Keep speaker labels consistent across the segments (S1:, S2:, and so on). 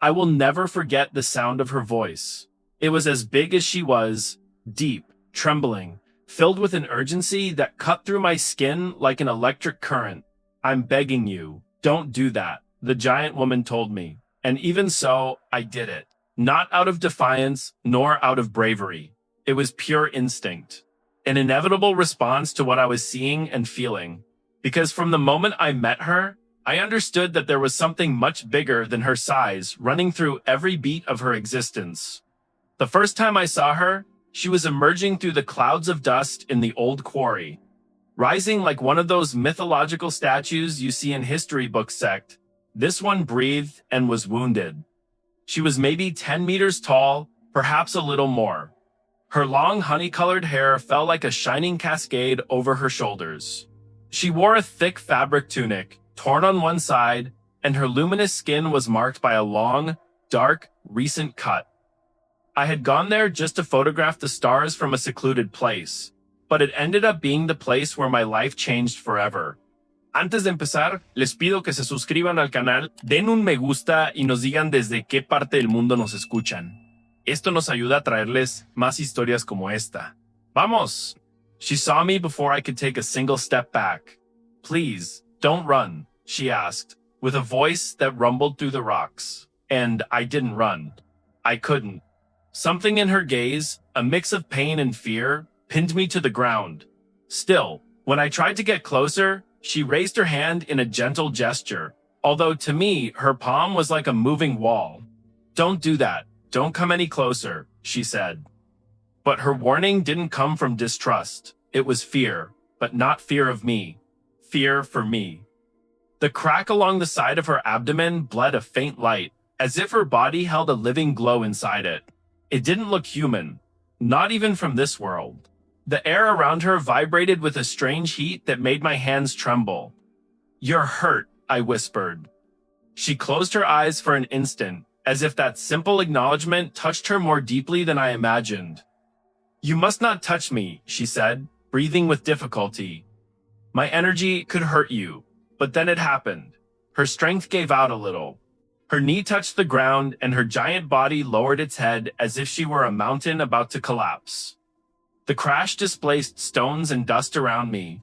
S1: I will never forget the sound of her voice. It was as big as she was, deep, trembling, filled with an urgency that cut through my skin like an electric current. "I'm begging you, don't do that," the giant woman told me. And even so, I did it. Not out of defiance, nor out of bravery. It was pure instinct. An inevitable response to what I was seeing and feeling. Because from the moment I met her, I understood that there was something much bigger than her size running through every beat of her existence. The first time I saw her, she was emerging through the clouds of dust in the old quarry. Rising like one of those mythological statues you see in history books sect, this one breathed and was wounded. She was maybe 10 meters tall, perhaps a little more. Her long honey-colored hair fell like a shining cascade over her shoulders. She wore a thick fabric tunic, torn on one side, and her luminous skin was marked by a long, dark, recent cut. I had gone there just to photograph the stars from a secluded place, but it ended up being the place where my life changed forever. Antes de empezar, les pido que se suscriban al canal, den un me gusta y nos digan desde qué parte del mundo nos escuchan. Esto nos ayuda a traerles más historias como esta. ¡Vamos! She saw me before I could take a single step back. "Please, don't run," she asked, with a voice that rumbled through the rocks. And I didn't run. I couldn't. Something in her gaze, a mix of pain and fear, pinned me to the ground. Still, when I tried to get closer, she raised her hand in a gentle gesture, although to me, her palm was like a moving wall. "Don't do that. Don't come any closer," she said. But her warning didn't come from distrust. It was fear, but not fear of me. Fear for me. The crack along the side of her abdomen bled a faint light, as if her body held a living glow inside it. It didn't look human, not even from this world. The air around her vibrated with a strange heat that made my hands tremble. "You're hurt," I whispered. She closed her eyes for an instant, as if that simple acknowledgement touched her more deeply than I imagined. "You must not touch me," she said, breathing with difficulty. "My energy could hurt you." But then it happened. Her strength gave out a little. Her knee touched the ground and her giant body lowered its head as if she were a mountain about to collapse. The crash displaced stones and dust around me.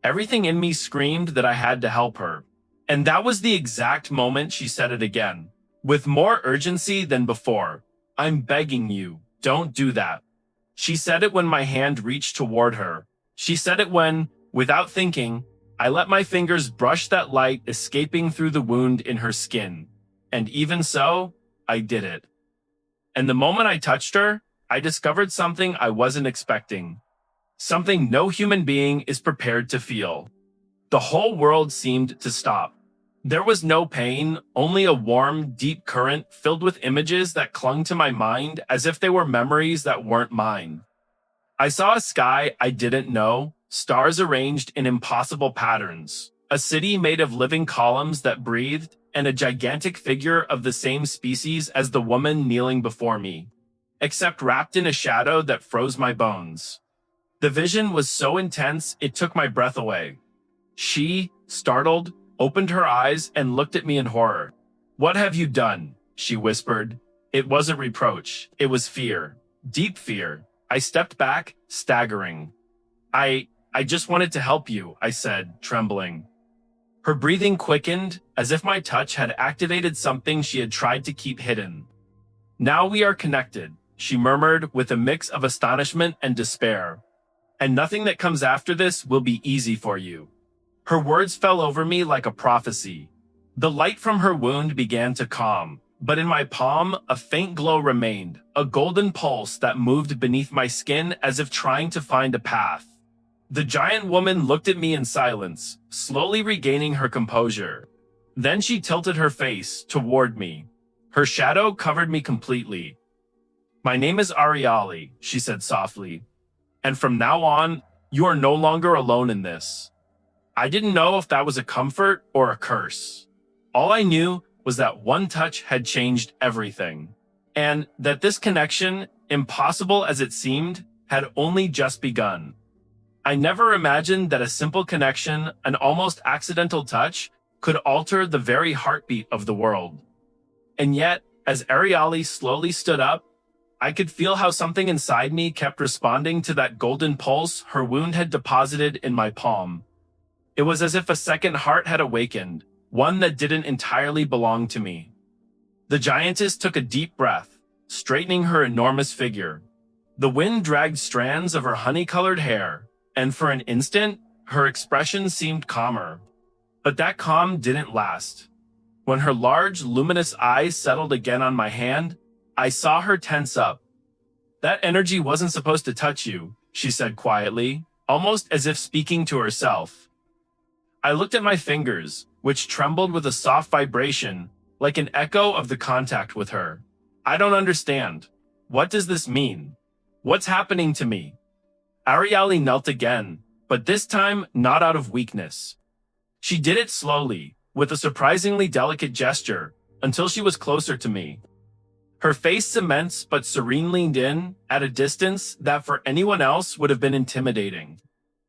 S1: Everything in me screamed that I had to help her. And that was the exact moment she said it again, with more urgency than before. "I'm begging you, don't do that." She said it when my hand reached toward her. She said it when, without thinking, I let my fingers brush that light escaping through the wound in her skin. And even so, I did it. And the moment I touched her, I discovered something I wasn't expecting. Something no human being is prepared to feel. The whole world seemed to stop. There was no pain, only a warm, deep current filled with images that clung to my mind as if they were memories that weren't mine. I saw a sky I didn't know, stars arranged in impossible patterns, a city made of living columns that breathed, and a gigantic figure of the same species as the woman kneeling before me, except wrapped in a shadow that froze my bones. The vision was so intense it took my breath away. She, startled, opened her eyes and looked at me in horror. "What have you done?" she whispered. It wasn't reproach, it was fear. Deep fear. I stepped back, staggering. I just wanted to help you," I said, trembling. Her breathing quickened, as if my touch had activated something she had tried to keep hidden. "Now we are connected," she murmured with a mix of astonishment and despair. "And nothing that comes after this will be easy for you." Her words fell over me like a prophecy. The light from her wound began to calm, but in my palm, a faint glow remained, a golden pulse that moved beneath my skin as if trying to find a path. The giant woman looked at me in silence, slowly regaining her composure. Then she tilted her face toward me. Her shadow covered me completely. "My name is Ariali," she said softly. "And from now on, you are no longer alone in this." I didn't know if that was a comfort or a curse. All I knew was that one touch had changed everything, and that this connection, impossible as it seemed, had only just begun. I never imagined that a simple connection, an almost accidental touch, could alter the very heartbeat of the world. And yet, As Ariali slowly stood up, I could feel how something inside me kept responding to that golden pulse her wound had deposited in my palm. It was as if a second heart had awakened, one that didn't entirely belong to me. The giantess took a deep breath, straightening her enormous figure. The wind dragged strands of her honey-colored hair, and for an instant, her expression seemed calmer. But that calm didn't last. When her large, luminous eyes settled again on my hand, I saw her tense up. "That energy wasn't supposed to touch you," she said quietly, almost as if speaking to herself. I looked at my fingers, which trembled with a soft vibration, like an echo of the contact with her. "I don't understand. What does this mean? What's happening to me?" Ariali knelt again, but this time not out of weakness. She did it slowly, with a surprisingly delicate gesture, until she was closer to me. Her face immense but serene leaned in, at a distance that for anyone else would have been intimidating.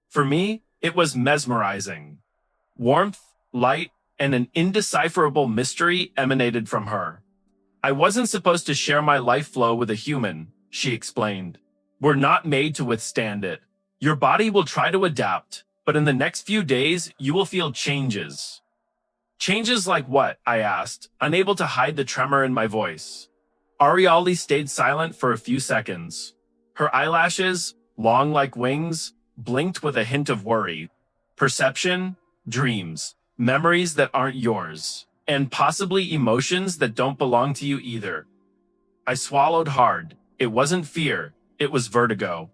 S1: For me, it was mesmerizing. Warmth, light, and an indecipherable mystery emanated from her. "I wasn't supposed to share my life flow with a human," she explained. "We're not made to withstand it. Your body will try to adapt, but in the next few days, you will feel changes." "Changes like what?" I asked, unable to hide the tremor in my voice. Ariali stayed silent for a few seconds. Her eyelashes, long like wings, blinked with a hint of worry. "Perception, dreams, memories that aren't yours, and possibly emotions that don't belong to you either." I swallowed hard. It wasn't fear, it was vertigo.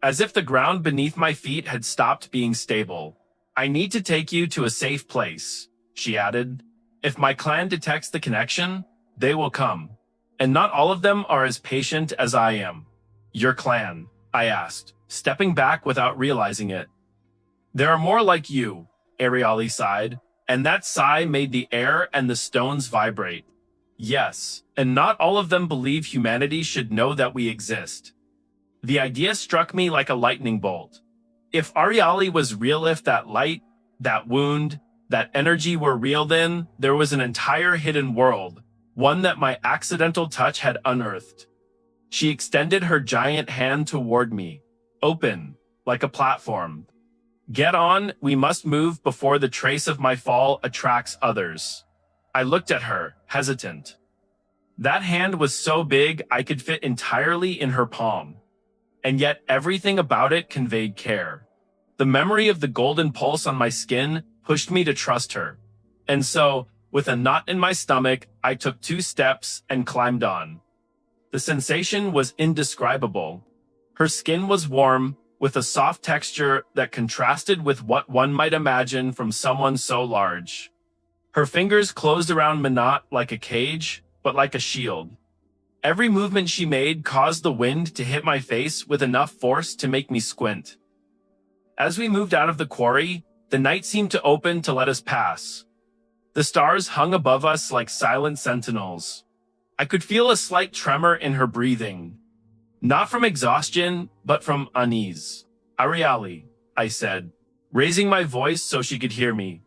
S1: As if the ground beneath my feet had stopped being stable. "I need to take you to a safe place," she added. "If my clan detects the connection, they will come. And not all of them are as patient as I am." "Your clan?" I asked, stepping back without realizing it. "There are more like you," Ariali sighed, and that sigh made the air and the stones vibrate. "Yes, and not all of them believe humanity should know that we exist." The idea struck me like a lightning bolt. If Ariali was real, if that light, that wound, that energy were real, then there was an entire hidden world, one that my accidental touch had unearthed. She extended her giant hand toward me, open, like a platform. "Get on, we must move before the trace of my fall attracts others." I looked at her, hesitant. That hand was so big I could fit entirely in her palm. And yet everything about it conveyed care. The memory of the golden pulse on my skin pushed me to trust her. And so, with a knot in my stomach, I took 2 steps and climbed on. The sensation was indescribable. Her skin was warm, with a soft texture that contrasted with what one might imagine from someone so large. Her fingers closed around Minot like a cage, but like a shield. Every movement she made caused the wind to hit my face with enough force to make me squint. As we moved out of the quarry, the night seemed to open to let us pass. The stars hung above us like silent sentinels. I could feel a slight tremor in her breathing. Not from exhaustion, but from unease. "Ariali," I said, raising my voice so she could hear me.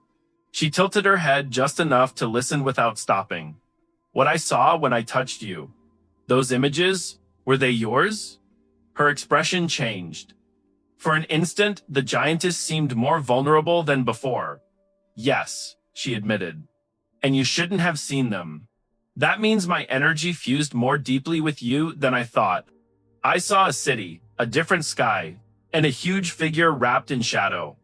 S1: She tilted her head just enough to listen without stopping. "What I saw when I touched you. Those images, were they yours?" Her expression changed. For an instant, the giantess seemed more vulnerable than before. "Yes," she admitted. "And you shouldn't have seen them. That means my energy fused more deeply with you than I thought. I saw a city, a different sky, and a huge figure wrapped in shadow."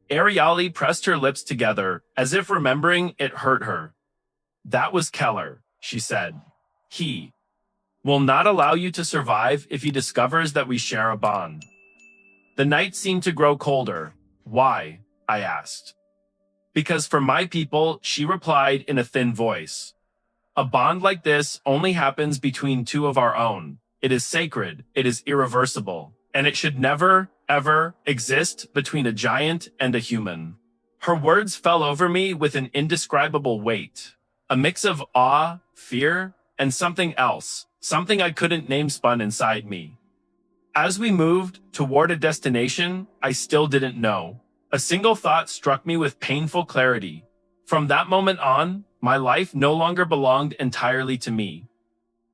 S1: Ariali pressed her lips together, as if remembering it hurt her. "That was Keller," she said. "He will not allow you to survive if he discovers that we share a bond." The night seemed to grow colder. "Why?" I asked. "Because for my people," she replied in a thin voice. "A bond like this only happens between 2 of our own. It is sacred, it is irreversible, and it should never, ever exist between a giant and a human." Her words fell over me with an indescribable weight. A mix of awe, fear, and something else, something I couldn't name spun inside me. As we moved toward a destination I still didn't know, a single thought struck me with painful clarity. From that moment on, My life no longer belonged entirely to me.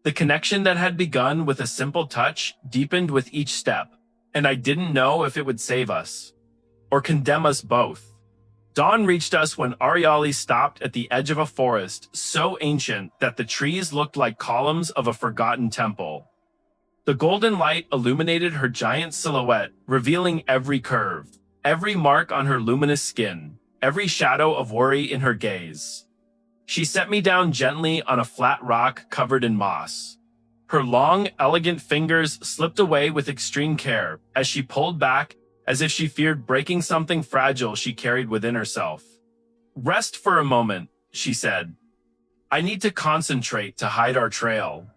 S1: The connection that had begun with a simple touch deepened with each step, and I didn't know if it would save us or condemn us both. Dawn reached us when Ariali stopped at the edge of a forest so ancient that the trees looked like columns of a forgotten temple. The golden light illuminated her giant silhouette, revealing every curve, every mark on her luminous skin, every shadow of worry in her gaze. She set me down gently on a flat rock covered in moss. Her long, elegant fingers slipped away with extreme care as she pulled back as if she feared breaking something fragile she carried within herself. "Rest for a moment," she said. "I need to concentrate to hide our trail."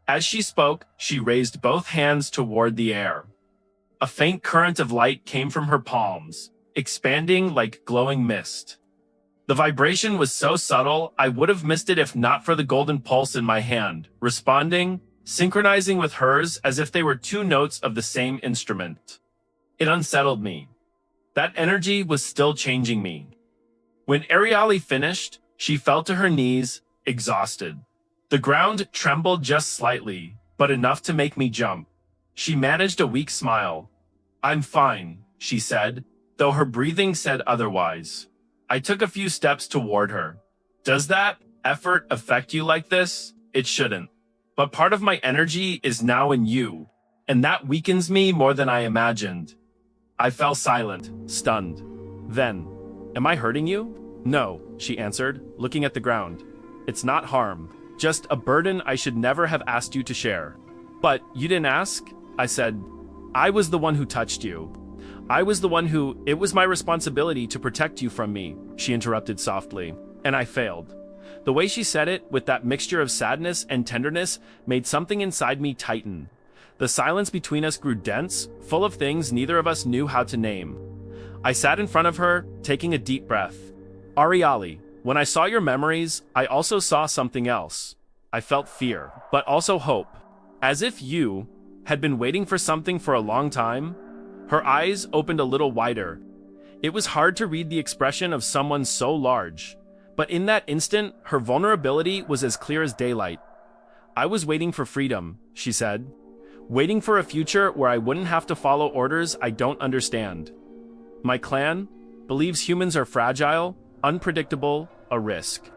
S1: As she spoke, she raised both hands toward the air. A faint current of light came from her palms, expanding like glowing mist. The vibration was so subtle, I would have missed it if not for the golden pulse in my hand, responding, synchronizing with hers as if they were two notes of the same instrument. It unsettled me. That energy was still changing me. When Ariali finished, she fell to her knees, exhausted. The ground trembled just slightly, but enough to make me jump. She managed a weak smile. "I'm fine," she said, though her breathing said otherwise. I took a few steps toward her. "Does that effort affect you like this?" "It shouldn't. But part of my energy is now in you, and that weakens me more than I imagined." I fell silent, stunned. Then, "Am I hurting you?" "No," she answered, looking at the ground. "It's not harm, just a burden I should never have asked you to share." "But you didn't ask?" I said. "I was the one who touched you. I was the one who, it was my responsibility to protect you from me," she interrupted softly. And I failed. The way she said it, with that mixture of sadness and tenderness, made something inside me tighten. The silence between us grew dense, full of things neither of us knew how to name. I sat in front of her, taking a deep breath. "Ariali, when I saw your memories, I also saw something else. I felt fear, but also hope. As if you had been waiting for something for a long time." Her eyes opened a little wider. It was hard to read the expression of someone so large, but in that instant, her vulnerability was as clear as daylight. "I was waiting for freedom," she said. "Waiting for a future where I wouldn't have to follow orders I don't understand. My clan believes humans are fragile, unpredictable, a risk.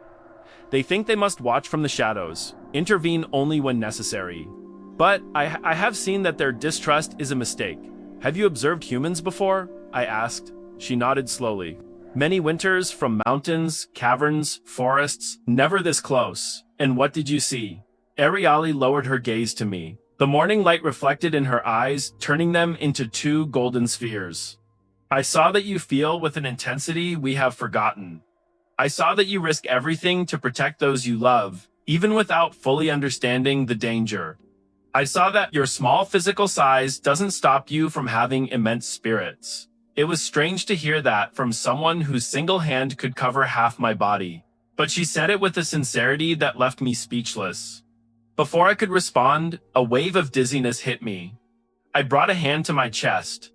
S1: They think they must watch from the shadows, intervene only when necessary. But I have seen that their distrust is a mistake. Have you observed humans before?" I asked. She nodded slowly. "Many winters from mountains, caverns, forests, never this close. And what did you see?" Ariali lowered her gaze to me. The morning light reflected in her eyes, turning them into two golden spheres. "I saw that you feel with an intensity we have forgotten. I saw that you risk everything to protect those you love, even without fully understanding the danger. I saw that your small physical size doesn't stop you from having immense spirits." It was strange to hear that from someone whose single hand could cover half my body, but she said it with a sincerity that left me speechless. Before I could respond, a wave of dizziness hit me. I brought a hand to my chest.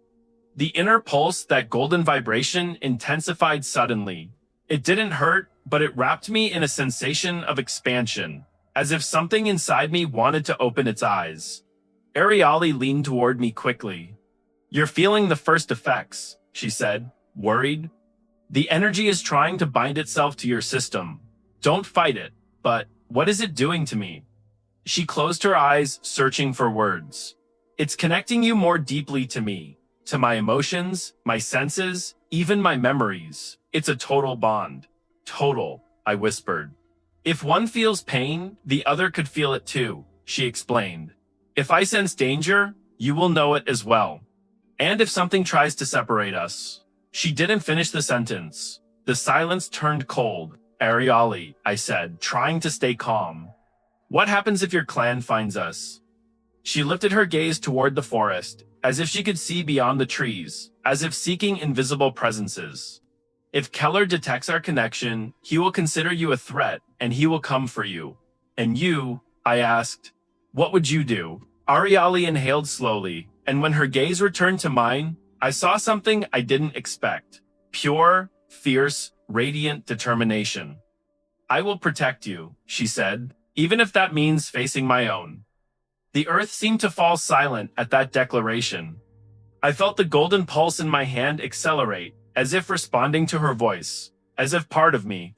S1: The inner pulse, that golden vibration, intensified suddenly. It didn't hurt, but it wrapped me in a sensation of expansion, as if something inside me wanted to open its eyes. Ariali leaned toward me quickly. "You're feeling the first effects," she said, worried. "The energy is trying to bind itself to your system. Don't fight it, but what is it doing to me?" She closed her eyes, searching for words. "It's connecting you more deeply to me, to my emotions, my senses, even my memories. It's a total bond." "Total," I whispered. "If one feels pain, the other could feel it too," she explained. "If I sense danger, you will know it as well. And if something tries to separate us." She didn't finish the sentence. The silence turned cold. "Ariali," I said, trying to stay calm. "What happens if your clan finds us?" She lifted her gaze toward the forest, as if she could see beyond the trees, as if seeking invisible presences. "If Keller detects our connection, he will consider you a threat, and he will come for you." "And you?" I asked. "What would you do?" Ariali inhaled slowly, and when her gaze returned to mine, I saw something I didn't expect. Pure, fierce, radiant determination. I will protect you, she said, even if that means facing my own. The earth seemed to fall silent at that declaration. I felt the golden pulse in my hand accelerate, as if responding to her voice, as if part of me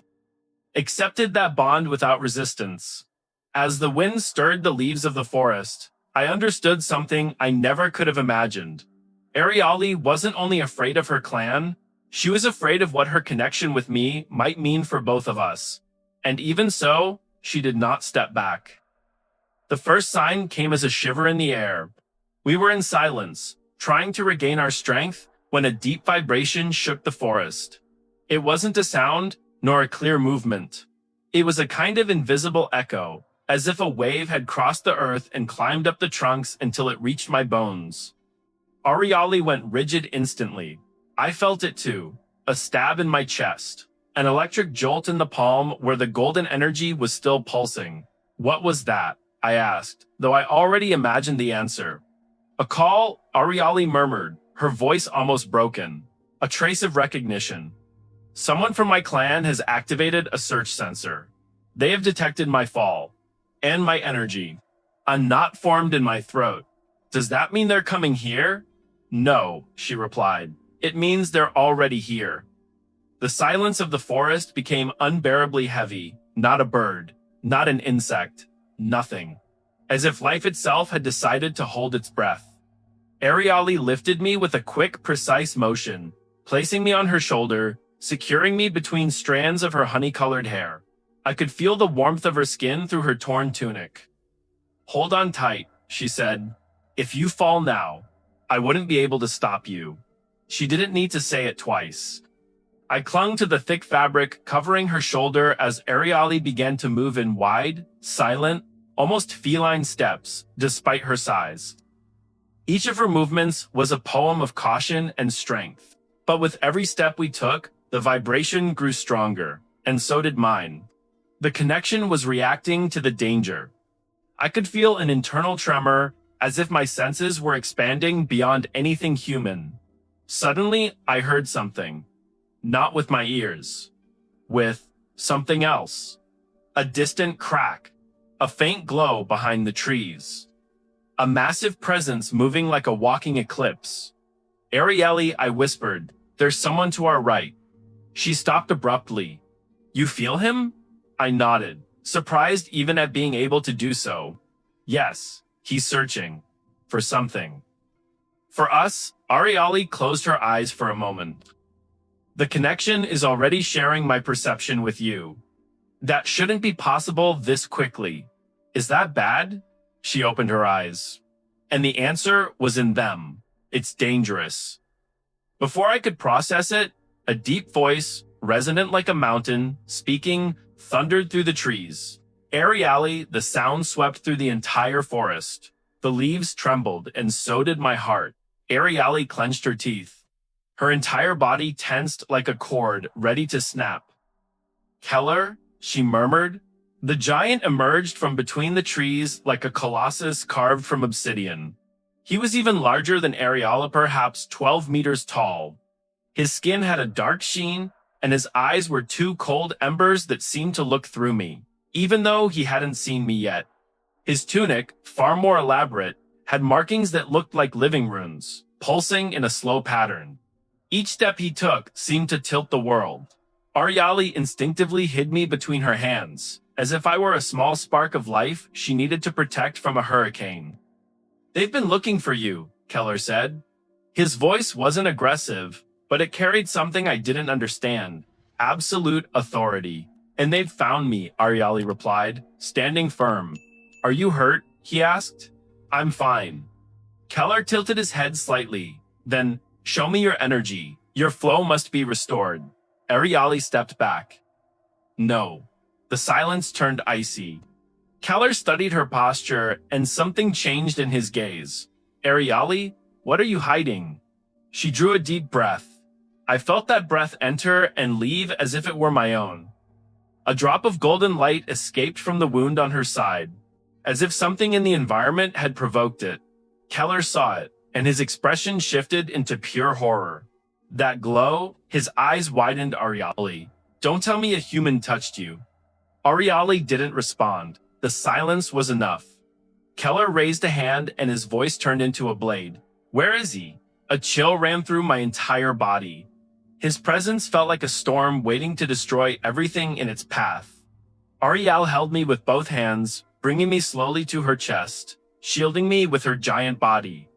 S1: accepted that bond without resistance. As the wind stirred the leaves of the forest, I understood something I never could have imagined. Ariali wasn't only afraid of her clan, she was afraid of what her connection with me might mean for both of us. And even so, she did not step back. The first sign came as a shiver in the air. We were in silence, trying to regain our strength, when a deep vibration shook the forest. It wasn't a sound, nor a clear movement. It was a kind of invisible echo, as if a wave had crossed the earth and climbed up the trunks until it reached my bones. Ariali went rigid instantly. I felt it too, a stab in my chest, an electric jolt in the palm where the golden energy was still pulsing. What was that? I asked, though I already imagined the answer. A call, Ariali murmured, her voice almost broken. A trace of recognition. Someone from my clan has activated a search sensor. They have detected my fall. And my energy. A knot formed in my throat. Does that mean they're coming here? No, she replied. It means they're already here. The silence of the forest became unbearably heavy. Not a bird. Not an insect. Nothing. As if life itself had decided to hold its breath. Ariali lifted me with a quick, precise motion, placing me on her shoulder, securing me between strands of her honey-colored hair. I could feel the warmth of her skin through her torn tunic. Hold on tight, she said. If you fall now, I wouldn't be able to stop you. She didn't need to say it twice. I clung to the thick fabric covering her shoulder as Ariali began to move in wide, silent, almost feline steps, despite her size. Each of her movements was a poem of caution and strength. But with every step we took, the vibration grew stronger, and so did mine. The connection was reacting to the danger. I could feel an internal tremor, as if my senses were expanding beyond anything human. Suddenly, I heard something. Not with my ears. With something else. A distant crack. A faint glow behind the trees. A massive presence moving like a walking eclipse. Arieli, I whispered, there's someone to our right. She stopped abruptly. You feel him? I nodded, surprised even at being able to do so. Yes, he's searching. For something. For us, Ariali closed her eyes for a moment. The connection is already sharing my perception with you. That shouldn't be possible this quickly. Is that bad? She opened her eyes. And the answer was in them. It's dangerous. Before I could process it, a deep voice, resonant like a mountain, speaking, thundered through the trees. Ariali, the sound swept through the entire forest. The leaves trembled, and so did my heart. Ariali clenched her teeth. Her entire body tensed like a cord, ready to snap. Keller, she murmured. The giant emerged from between the trees like a colossus carved from obsidian. He was even larger than Ariali, perhaps 12 meters tall. His skin had a dark sheen, and his eyes were two cold embers that seemed to look through me, even though he hadn't seen me yet. His tunic, far more elaborate, had markings that looked like living runes, pulsing in a slow pattern. Each step he took seemed to tilt the world. Ariali instinctively hid me between her hands, as if I were a small spark of life she needed to protect from a hurricane. They've been looking for you, Keller said. His voice wasn't aggressive, but it carried something I didn't understand. Absolute authority. And they've found me, Ariali replied, standing firm. Are you hurt? He asked. I'm fine. Keller tilted his head slightly. Then, show me your energy. Your flow must be restored. Ariali stepped back. No. The silence turned icy. Keller studied her posture, and something changed in his gaze. Ariali, what are you hiding? She drew a deep breath. I felt that breath enter and leave as if it were my own. A drop of golden light escaped from the wound on her side, as if something in the environment had provoked it. Keller saw it, and his expression shifted into pure horror. That glow, his eyes widened. Ariali, don't tell me a human touched you. Ariali didn't respond. The silence was enough. Keller raised a hand and his voice turned into a blade. Where is he? A chill ran through my entire body. His presence felt like a storm waiting to destroy everything in its path. Ariel held me with both hands, bringing me slowly to her chest, shielding me with her giant body.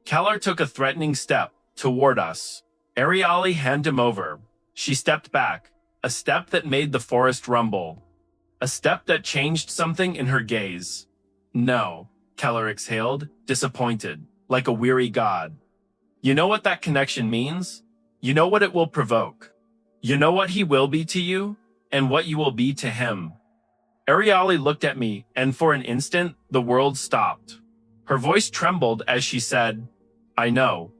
S1: Keller took a threatening step toward us. Ariali handed him over. She stepped back, a step that made the forest rumble. A step that changed something in her gaze. No, Keller exhaled, disappointed, like a weary god. You know what that connection means? You know what it will provoke. You know what he will be to you, and what you will be to him. Ariali looked at me, and for an instant, the world stopped. Her voice trembled as she said, I know.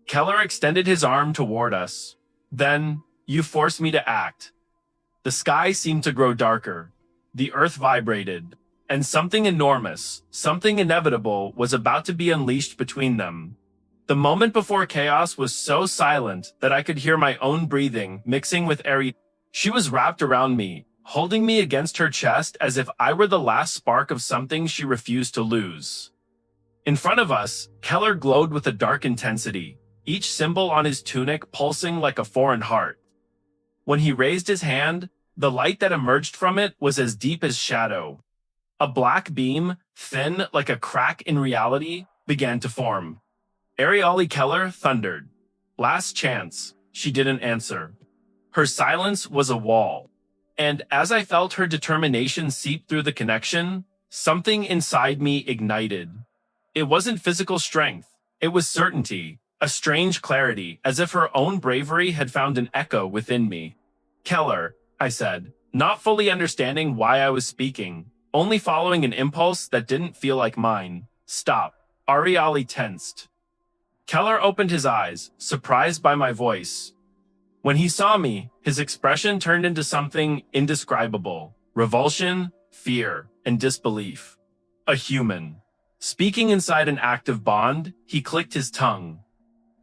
S1: Keller extended his arm toward us. Then, you forced me to act. The sky seemed to grow darker. The earth vibrated, and something enormous, something inevitable was about to be unleashed between them. The moment before chaos was so silent that I could hear my own breathing mixing with Ari. She was wrapped around me, holding me against her chest as if I were the last spark of something she refused to lose. In front of us, Keller glowed with a dark intensity, each symbol on his tunic pulsing like a foreign heart. When he raised his hand, the light that emerged from it was as deep as shadow. A black beam, thin like a crack in reality, began to form. Ariali Keller thundered. Last chance. She didn't answer. Her silence was a wall. And as I felt her determination seep through the connection, something inside me ignited. It wasn't physical strength. It was certainty, a strange clarity, as if her own bravery had found an echo within me. Keller, I said, not fully understanding why I was speaking, only following an impulse that didn't feel like mine. Stop. Ariali tensed. Keller opened his eyes, surprised by my voice. When he saw me, his expression turned into something indescribable. Revulsion, fear, and disbelief. A human. Speaking inside an active bond, he clicked his tongue.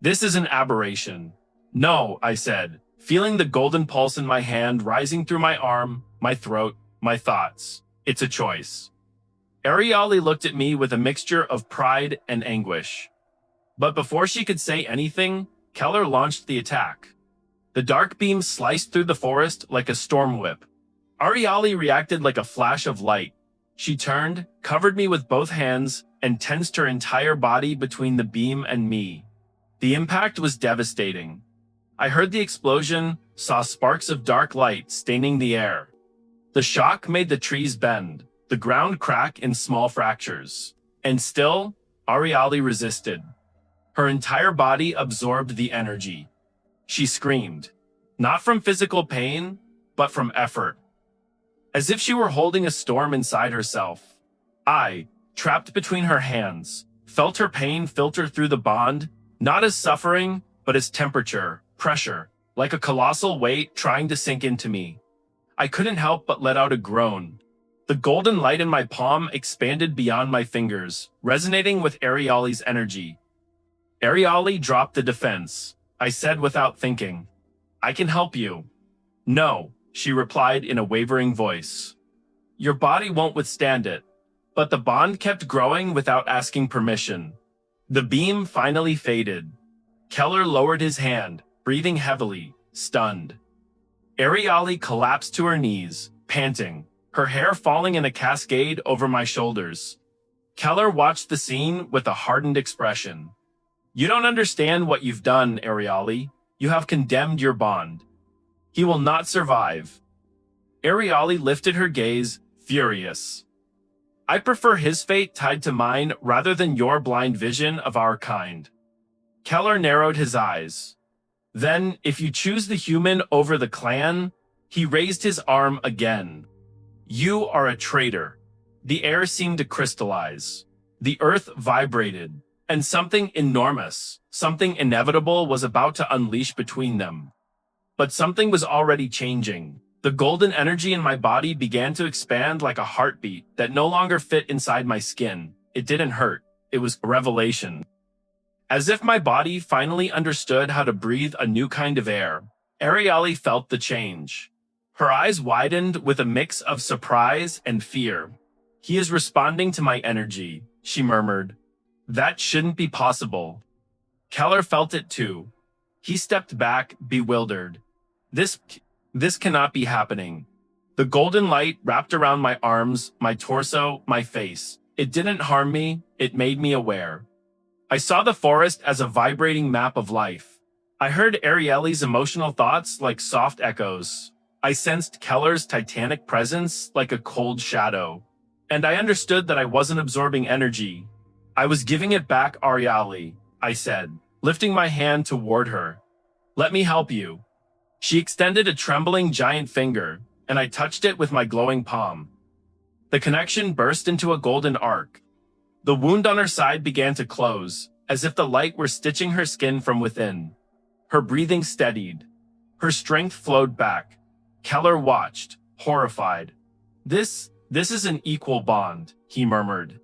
S1: This is an aberration. No, I said, feeling the golden pulse in my hand rising through my arm, my throat, my thoughts. It's a choice. Ariali looked at me with a mixture of pride and anguish. But before she could say anything, Keller launched the attack. The dark beam sliced through the forest like a storm whip. Ariali reacted like a flash of light. She turned, covered me with both hands, and tensed her entire body between the beam and me. The impact was devastating. I heard the explosion, saw sparks of dark light staining the air. The shock made the trees bend, the ground crack in small fractures. And still, Ariali resisted. Her entire body absorbed the energy. She screamed, not from physical pain, but from effort. As if she were holding a storm inside herself. I, trapped between her hands, felt her pain filter through the bond, not as suffering, but as temperature, pressure, like a colossal weight trying to sink into me. I couldn't help but let out a groan. The golden light in my palm expanded beyond my fingers, resonating with Ariali's energy. Ariali dropped the defense. I said without thinking, I can help you. No, she replied in a wavering voice. Your body won't withstand it. But the bond kept growing without asking permission. The beam finally faded. Keller lowered his hand, breathing heavily, stunned. Ariali collapsed to her knees, panting, her hair falling in a cascade over my shoulders. Keller watched the scene with a hardened expression. You don't understand what you've done, Ariali. You have condemned your bond. He will not survive. Ariali lifted her gaze, furious. I prefer his fate tied to mine rather than your blind vision of our kind. Keller narrowed his eyes. Then, if you choose the human over the clan, he raised his arm again. You are a traitor. The air seemed to crystallize. The earth vibrated. And something enormous, something inevitable was about to unleash between them. But something was already changing. The golden energy in my body began to expand like a heartbeat that no longer fit inside my skin. It didn't hurt. It was a revelation. As if my body finally understood how to breathe a new kind of air, Ariali felt the change. Her eyes widened with a mix of surprise and fear. He is responding to my energy, she murmured. That shouldn't be possible. Keller felt it too. He stepped back, bewildered. This cannot be happening. The golden light wrapped around my arms, my torso, my face. It didn't harm me, it made me aware. I saw the forest as a vibrating map of life. I heard Arielle's emotional thoughts like soft echoes. I sensed Keller's titanic presence like a cold shadow. And I understood that I wasn't absorbing energy. I was giving it back, Arielle, I said, lifting my hand toward her. Let me help you. She extended a trembling giant finger, and I touched it with my glowing palm. The connection burst into a golden arc. The wound on her side began to close, as if the light were stitching her skin from within. Her breathing steadied. Her strength flowed back. Keller watched, horrified. This is an equal bond, he murmured.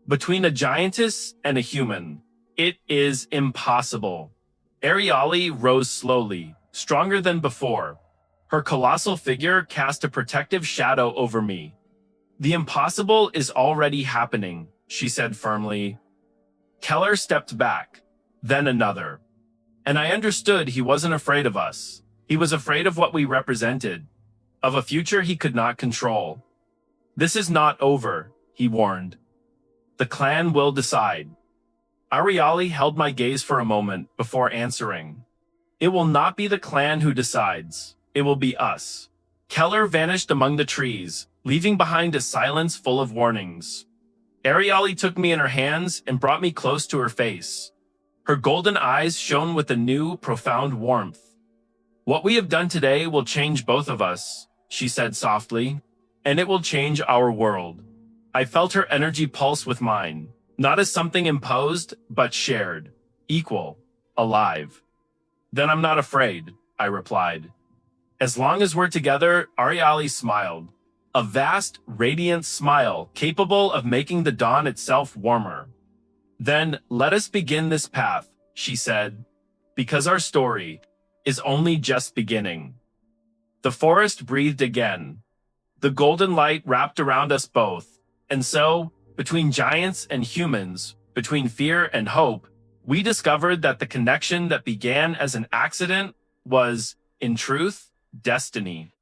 S1: Between a giantess and a human. It is impossible. Arielle rose slowly, stronger than before. Her colossal figure cast a protective shadow over me. The impossible is already happening, she said firmly. Keller stepped back, then another. And I understood he wasn't afraid of us. He was afraid of what we represented, of a future he could not control. This is not over, he warned. The clan will decide. Arielle held my gaze for a moment before answering. It will not be the clan who decides. It will be us. Keller vanished among the trees, leaving behind a silence full of warnings. Arielle took me in her hands and brought me close to her face. Her golden eyes shone with a new, profound warmth. What we have done today will change both of us, she said softly, and it will change our world. I felt her energy pulse with mine, not as something imposed, but shared, equal, alive. Then I'm not afraid, I replied. As long as we're together, Arielle smiled. A vast, radiant smile capable of making the dawn itself warmer. Then let us begin this path, she said, because our story is only just beginning. The forest breathed again. The golden light wrapped around us both. And so, between giants and humans, between fear and hope, we discovered that the connection that began as an accident was, in truth, destiny.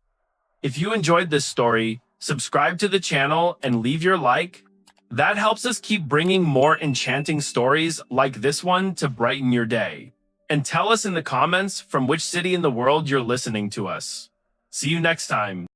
S1: If you enjoyed this story, subscribe to the channel and leave your like. That helps us keep bringing more enchanting stories like this one to brighten your day. And tell us in the comments from which city in the world you're listening to us. See you next time.